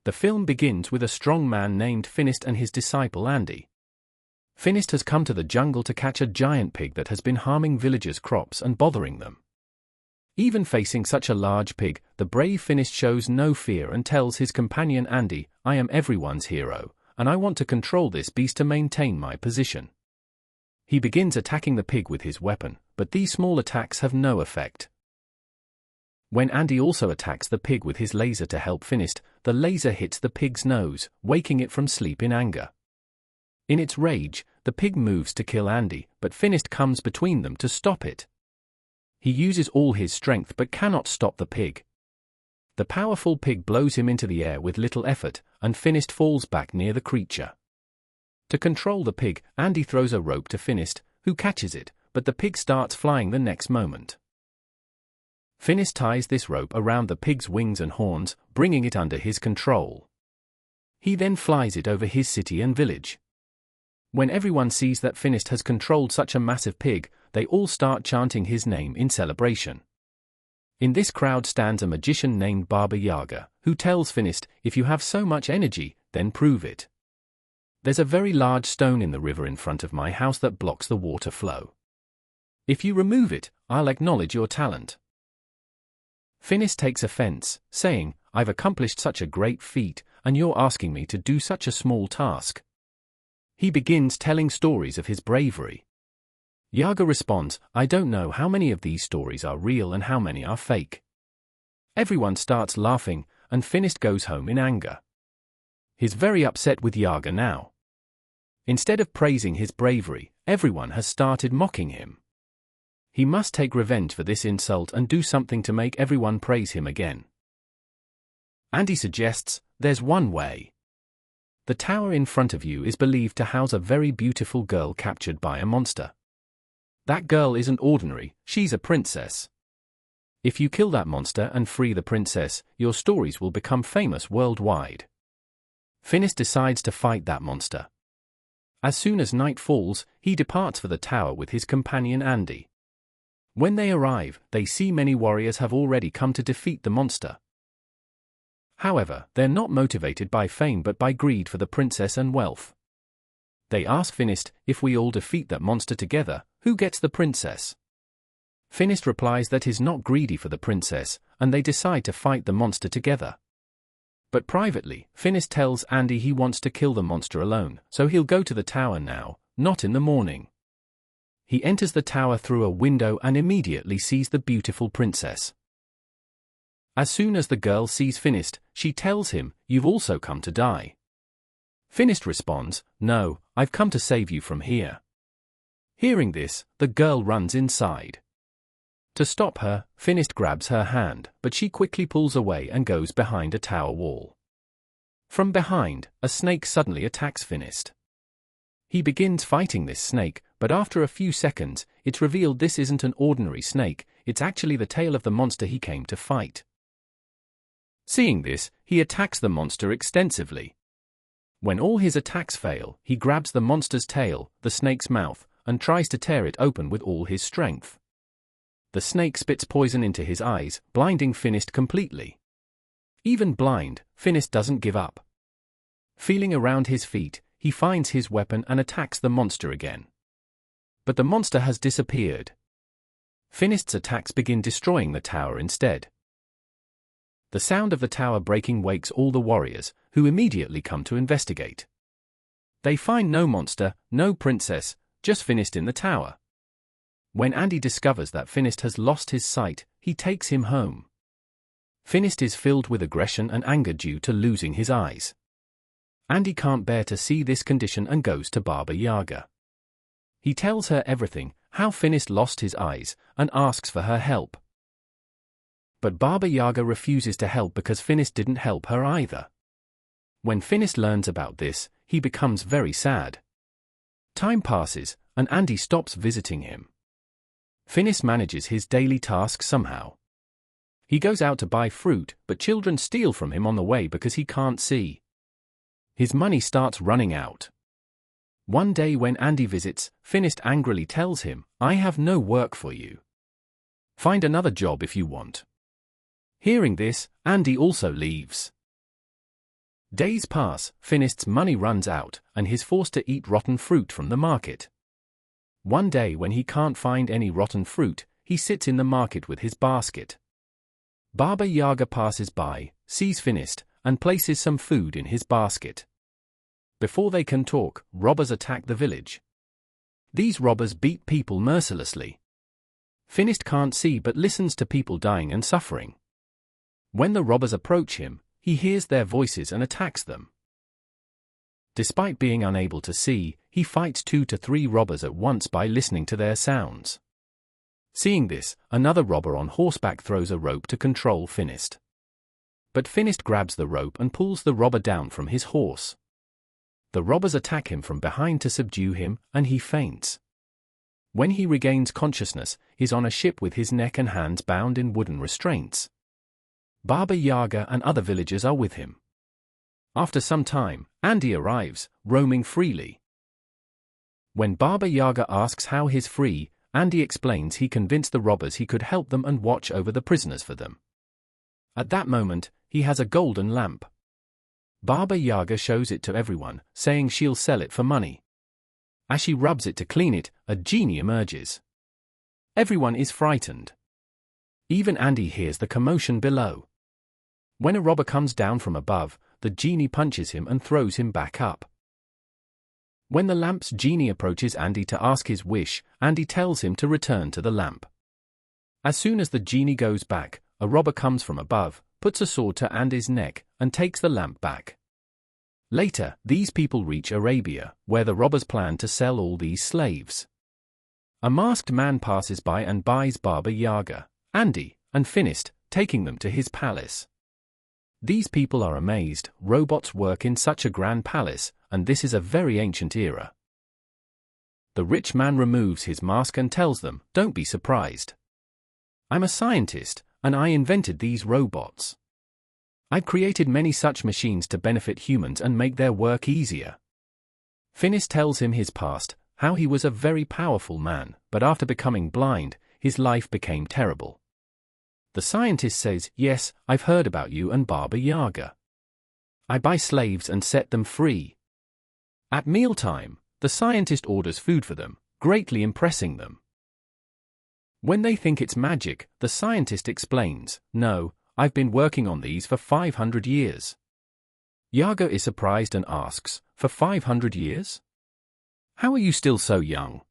The film begins with a strong man named Finist and his disciple Andy. Finist has come to the jungle to catch a giant pig that has been harming villagers' crops and bothering them. Even facing such a large pig, the brave Finist shows no fear and tells his companion Andy, "I am everyone's hero, and I want to control this beast to maintain my position." He begins attacking the pig with his weapon, but these small attacks have no effect. When Andy also attacks the pig with his laser to help Finist, the laser hits the pig's nose, waking it from sleep in anger. In its rage, the pig moves to kill Andy, but Finist comes between them to stop it. He uses all his strength but cannot stop the pig. The powerful pig blows him into the air with little effort, and Finist falls back near the creature. To control the pig, Andy throws a rope to Finist, who catches it, but the pig starts flying the next moment. Finist ties this rope around the pig's wings and horns, bringing it under his control. He then flies it over his city and village. When everyone sees that Finist has controlled such a massive pig, they all start chanting his name in celebration. In this crowd stands a magician named Baba Yaga, who tells Finist, "If you have so much energy, then prove it. There's a very large stone in the river in front of my house that blocks the water flow. If you remove it, I'll acknowledge your talent." Finist takes offense, saying, "I've accomplished such a great feat, and you're asking me to do such a small task." He begins telling stories of his bravery. Yaga responds, "I don't know how many of these stories are real and how many are fake." Everyone starts laughing, and Finist goes home in anger. He's very upset with Yaga now. Instead of praising his bravery, everyone has started mocking him. He must take revenge for this insult and do something to make everyone praise him again. Andy suggests, "There's one way. The tower in front of you is believed to house a very beautiful girl captured by a monster. That girl isn't ordinary, she's a princess. If you kill that monster and free the princess, your stories will become famous worldwide." Finist decides to fight that monster. As soon as night falls, he departs for the tower with his companion Andy. When they arrive, they see many warriors have already come to defeat the monster. However, they're not motivated by fame but by greed for the princess and wealth. They ask Finist, "If we all defeat that monster together, who gets the princess?" Finist replies that he's not greedy for the princess, and they decide to fight the monster together. But privately, Finist tells Andy he wants to kill the monster alone, so he'll go to the tower now, not in the morning. He enters the tower through a window and immediately sees the beautiful princess. As soon as the girl sees Finist, she tells him, "You've also come to die." Finist responds, "No, I've come to save you from here." Hearing this, the girl runs inside. To stop her, Finist grabs her hand, but she quickly pulls away and goes behind a tower wall. From behind, a snake suddenly attacks Finist. He begins fighting this snake, but after a few seconds, it's revealed this isn't an ordinary snake, it's actually the tail of the monster he came to fight. Seeing this, he attacks the monster extensively. When all his attacks fail, he grabs the monster's tail, the snake's mouth, and tries to tear it open with all his strength. The snake spits poison into his eyes, blinding Finist completely. Even blind, Finist doesn't give up. Feeling around his feet, he finds his weapon and attacks the monster again. But the monster has disappeared. Finist's attacks begin destroying the tower instead. The sound of the tower breaking wakes all the warriors, who immediately come to investigate. They find no monster, no princess, just Finist in the tower. When Andy discovers that Finist has lost his sight, he takes him home. Finist is filled with aggression and anger due to losing his eyes. Andy can't bear to see this condition and goes to Baba Yaga. He tells her everything, how Finist lost his eyes, and asks for her help. But Baba Yaga refuses to help because Finist didn't help her either. When Finist learns about this, he becomes very sad. Time passes, and Andy stops visiting him. Finist manages his daily tasks somehow. He goes out to buy fruit, but children steal from him on the way because he can't see. His money starts running out. One day when Andy visits, Finist angrily tells him, "I have no work for you. Find another job if you want." Hearing this, Andy also leaves. Days pass, Finist's money runs out, and he's forced to eat rotten fruit from the market. One day when he can't find any rotten fruit, he sits in the market with his basket. Baba Yaga passes by, sees Finist, and places some food in his basket. Before they can talk, robbers attack the village. These robbers beat people mercilessly. Finist can't see but listens to people dying and suffering. When the robbers approach him, he hears their voices and attacks them. Despite being unable to see, he fights 2 to 3 robbers at once by listening to their sounds. Seeing this, another robber on horseback throws a rope to control Finist. But Finist grabs the rope and pulls the robber down from his horse. The robbers attack him from behind to subdue him, and he faints. When he regains consciousness, he's on a ship with his neck and hands bound in wooden restraints. Baba Yaga and other villagers are with him. After some time, Andy arrives, roaming freely. When Baba Yaga asks how he's free, Andy explains he convinced the robbers he could help them and watch over the prisoners for them. At that moment, he has a golden lamp. Baba Yaga shows it to everyone, saying she'll sell it for money. As she rubs it to clean it, a genie emerges. Everyone is frightened. Even Andy hears the commotion below. When a robber comes down from above, the genie punches him and throws him back up. When the lamp's genie approaches Andy to ask his wish, Andy tells him to return to the lamp. As soon as the genie goes back, a robber comes from above, puts a sword to Andy's neck, and takes the lamp back. Later, these people reach Arabia, where the robbers plan to sell all these slaves. A masked man passes by and buys Baba Yaga, Andy, and Finist, taking them to his palace. These people are amazed, robots work in such a grand palace, and this is a very ancient era. The rich man removes his mask and tells them, "Don't be surprised. I'm a scientist, and I invented these robots. I've created many such machines to benefit humans and make their work easier." Finist tells him his past, how he was a very powerful man, but after becoming blind, his life became terrible. The scientist says, "Yes, I've heard about you and Baba Yaga. I buy slaves and set them free." At mealtime, the scientist orders food for them, greatly impressing them. When they think it's magic, the scientist explains, "No, I've been working on these for 500 years. Yaga is surprised and asks, "For 500 years? How are you still so young?"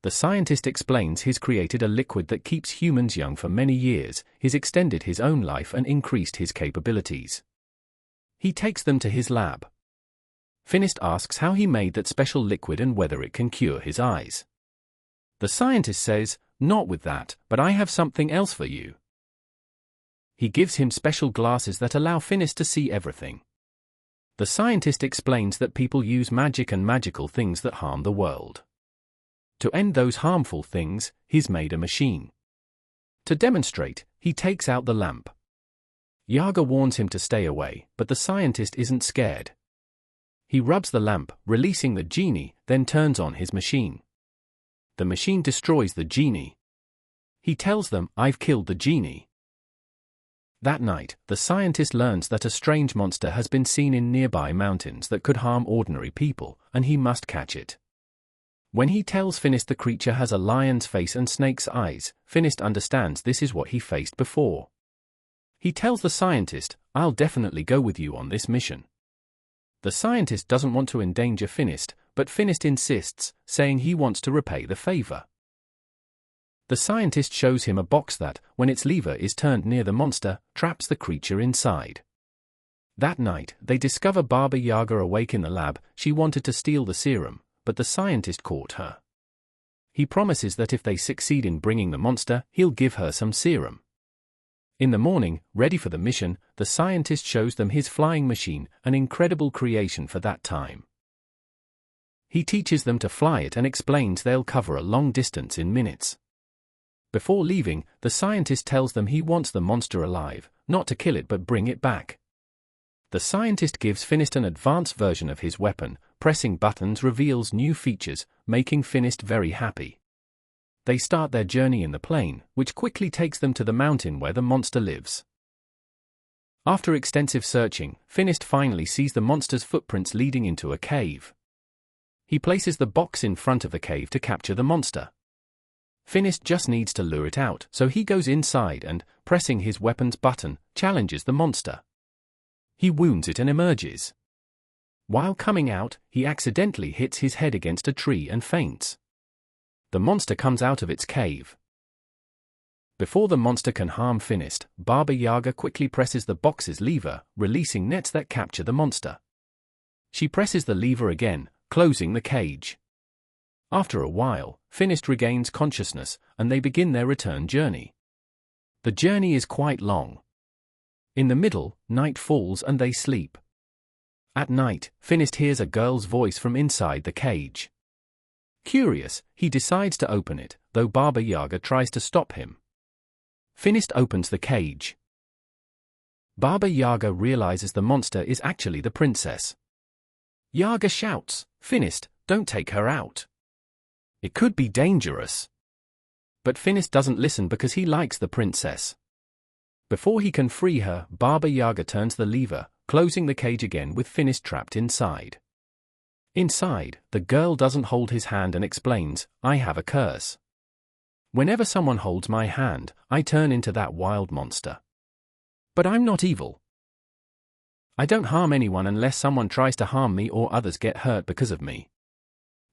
The scientist explains he's created a liquid that keeps humans young for many years, he's extended his own life and increased his capabilities. He takes them to his lab. Finist asks how he made that special liquid and whether it can cure his eyes. The scientist says, "Not with that, but I have something else for you." He gives him special glasses that allow Finist to see everything. The scientist explains that people use magic and magical things that harm the world. To end those harmful things, he's made a machine. To demonstrate, he takes out the lamp. Yaga warns him to stay away, but the scientist isn't scared. He rubs the lamp, releasing the genie, then turns on his machine. The machine destroys the genie. He tells them, "I've killed the genie." That night, the scientist learns that a strange monster has been seen in nearby mountains that could harm ordinary people, and he must catch it. When he tells Finist the creature has a lion's face and snake's eyes, Finist understands this is what he faced before. He tells the scientist, "I'll definitely go with you on this mission." The scientist doesn't want to endanger Finist, but Finist insists, saying he wants to repay the favor. The scientist shows him a box that, when its lever is turned near the monster, traps the creature inside. That night, they discover Baba Yaga awake in the lab. She wanted to steal the serum, but the scientist caught her. He promises that if they succeed in bringing the monster, he'll give her some serum. In the morning, ready for the mission, the scientist shows them his flying machine, an incredible creation for that time. He teaches them to fly it and explains they'll cover a long distance in minutes. Before leaving, the scientist tells them he wants the monster alive, not to kill it but bring it back. The scientist gives Finist an advanced version of his weapon. Pressing buttons reveals new features, making Finist very happy. They start their journey in the plane, which quickly takes them to the mountain where the monster lives. After extensive searching, Finist finally sees the monster's footprints leading into a cave. He places the box in front of the cave to capture the monster. Finist just needs to lure it out, so he goes inside and, pressing his weapon's button, challenges the monster. He wounds it and emerges. While coming out, he accidentally hits his head against a tree and faints. The monster comes out of its cave. Before the monster can harm Finist, Baba Yaga quickly presses the box's lever, releasing nets that capture the monster. She presses the lever again, closing the cage. After a while, Finist regains consciousness, and they begin their return journey. The journey is quite long. In the middle, night falls and they sleep. At night, Finist hears a girl's voice from inside the cage. Curious, he decides to open it, though Baba Yaga tries to stop him. Finist opens the cage. Baba Yaga realizes the monster is actually the princess. Yaga shouts, "Finist, don't take her out. It could be dangerous." But Finist doesn't listen because he likes the princess. Before he can free her, Baba Yaga turns the lever, closing the cage again with Finist trapped inside. Inside, the girl doesn't hold his hand and explains, "I have a curse. Whenever someone holds my hand, I turn into that wild monster. But I'm not evil. I don't harm anyone unless someone tries to harm me or others get hurt because of me.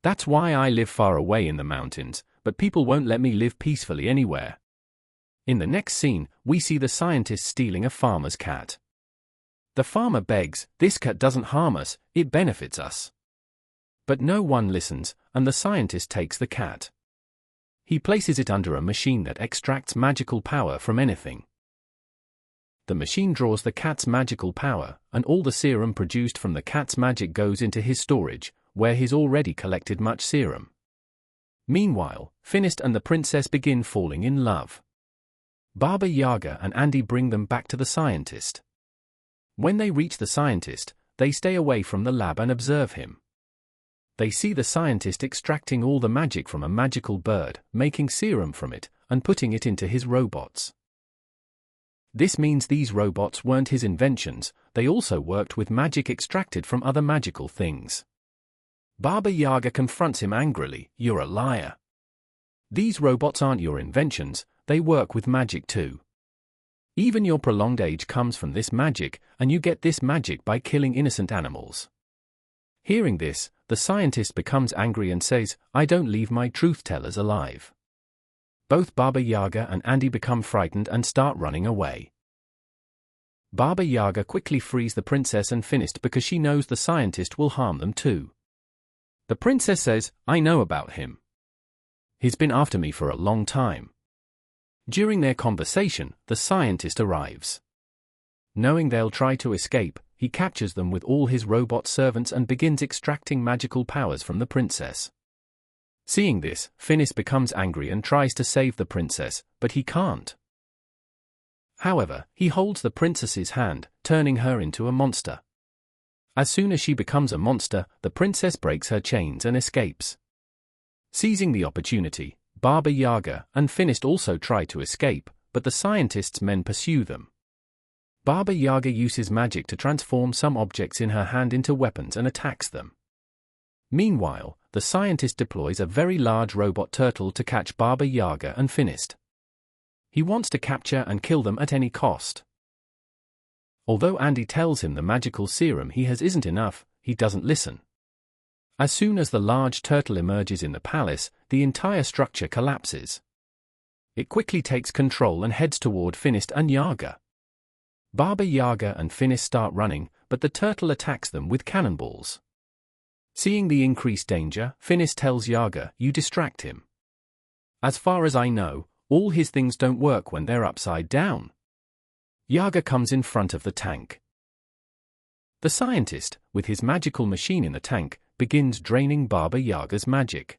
That's why I live far away in the mountains, but people won't let me live peacefully anywhere." In the next scene, we see the scientist stealing a farmer's cat. The farmer begs, "This cat doesn't harm us, it benefits us." But no one listens, and the scientist takes the cat. He places it under a machine that extracts magical power from anything. The machine draws the cat's magical power, and all the serum produced from the cat's magic goes into his storage, where he's already collected much serum. Meanwhile, Finist and the princess begin falling in love. Baba Yaga and Andy bring them back to the scientist. When they reach the scientist, they stay away from the lab and observe him. They see the scientist extracting all the magic from a magical bird, making serum from it, and putting it into his robots. This means these robots weren't his inventions, they also worked with magic extracted from other magical things. Baba Yaga confronts him angrily, "You're a liar. These robots aren't your inventions, they work with magic too. Even your prolonged age comes from this magic, and you get this magic by killing innocent animals." Hearing this, the scientist becomes angry and says, "I don't leave my truth-tellers alive." Both Baba Yaga and Andy become frightened and start running away. Baba Yaga quickly frees the princess and Finist because she knows the scientist will harm them too. The princess says, "I know about him. He's been after me for a long time." During their conversation, the scientist arrives. Knowing they'll try to escape, he captures them with all his robot servants and begins extracting magical powers from the princess. Seeing this, Finist becomes angry and tries to save the princess, but he can't. However, he holds the princess's hand, turning her into a monster. As soon as she becomes a monster, the princess breaks her chains and escapes. Seizing the opportunity, Baba Yaga and Finist also try to escape, but the scientist's men pursue them. Baba Yaga uses magic to transform some objects in her hand into weapons and attacks them. Meanwhile, the scientist deploys a very large robot turtle to catch Baba Yaga and Finist. He wants to capture and kill them at any cost. Although Andy tells him the magical serum he has isn't enough, he doesn't listen. As soon as the large turtle emerges in the palace, the entire structure collapses. It quickly takes control and heads toward Finist and Yaga. Baba Yaga and Finist start running, but the turtle attacks them with cannonballs. Seeing the increased danger, Finist tells Yaga, "You distract him. As far as I know, all his things don't work when they're upside down." Yaga comes in front of the tank. The scientist, with his magical machine in the tank, begins draining Baba Yaga's magic.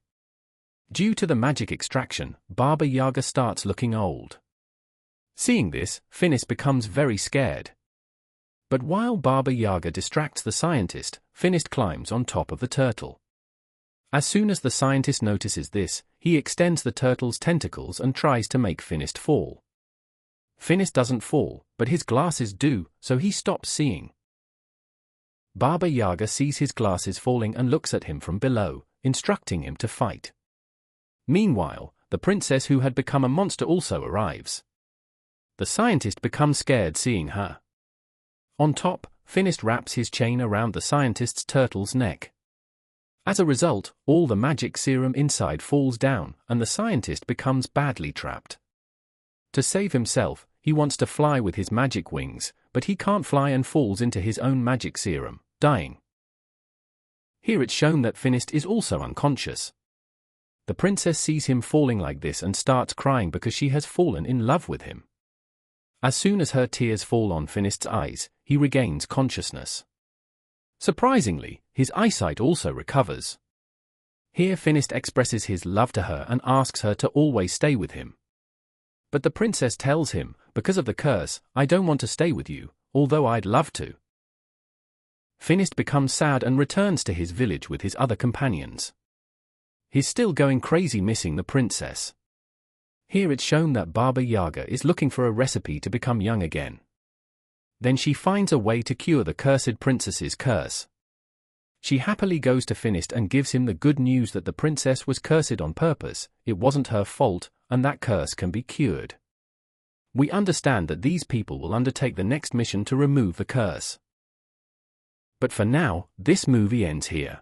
Due to the magic extraction, Baba Yaga starts looking old. Seeing this, Finist becomes very scared. But while Baba Yaga distracts the scientist, Finist climbs on top of the turtle. As soon as the scientist notices this, he extends the turtle's tentacles and tries to make Finist fall. Finist doesn't fall, but his glasses do, so he stops seeing. Baba Yaga sees his glasses falling and looks at him from below, instructing him to fight. Meanwhile, the princess who had become a monster also arrives. The scientist becomes scared seeing her. On top, Finist wraps his chain around the scientist's turtle's neck. As a result, all the magic serum inside falls down, and the scientist becomes badly trapped. To save himself, he wants to fly with his magic wings, but he can't fly and falls into his own magic serum, dying. Here it's shown that Finist is also unconscious. The princess sees him falling like this and starts crying because she has fallen in love with him. As soon as her tears fall on Finist's eyes, he regains consciousness. Surprisingly, his eyesight also recovers. Here Finist expresses his love to her and asks her to always stay with him. But the princess tells him, because of the curse, I don't want to stay with you, although I'd love to. Finist becomes sad and returns to his village with his other companions. He's still going crazy missing the princess. Here it's shown that Baba Yaga is looking for a recipe to become young again. Then she finds a way to cure the cursed princess's curse. She happily goes to Finist and gives him the good news that the princess was cursed on purpose, it wasn't her fault, and that curse can be cured. We understand that these people will undertake the next mission to remove the curse. But for now, this movie ends here.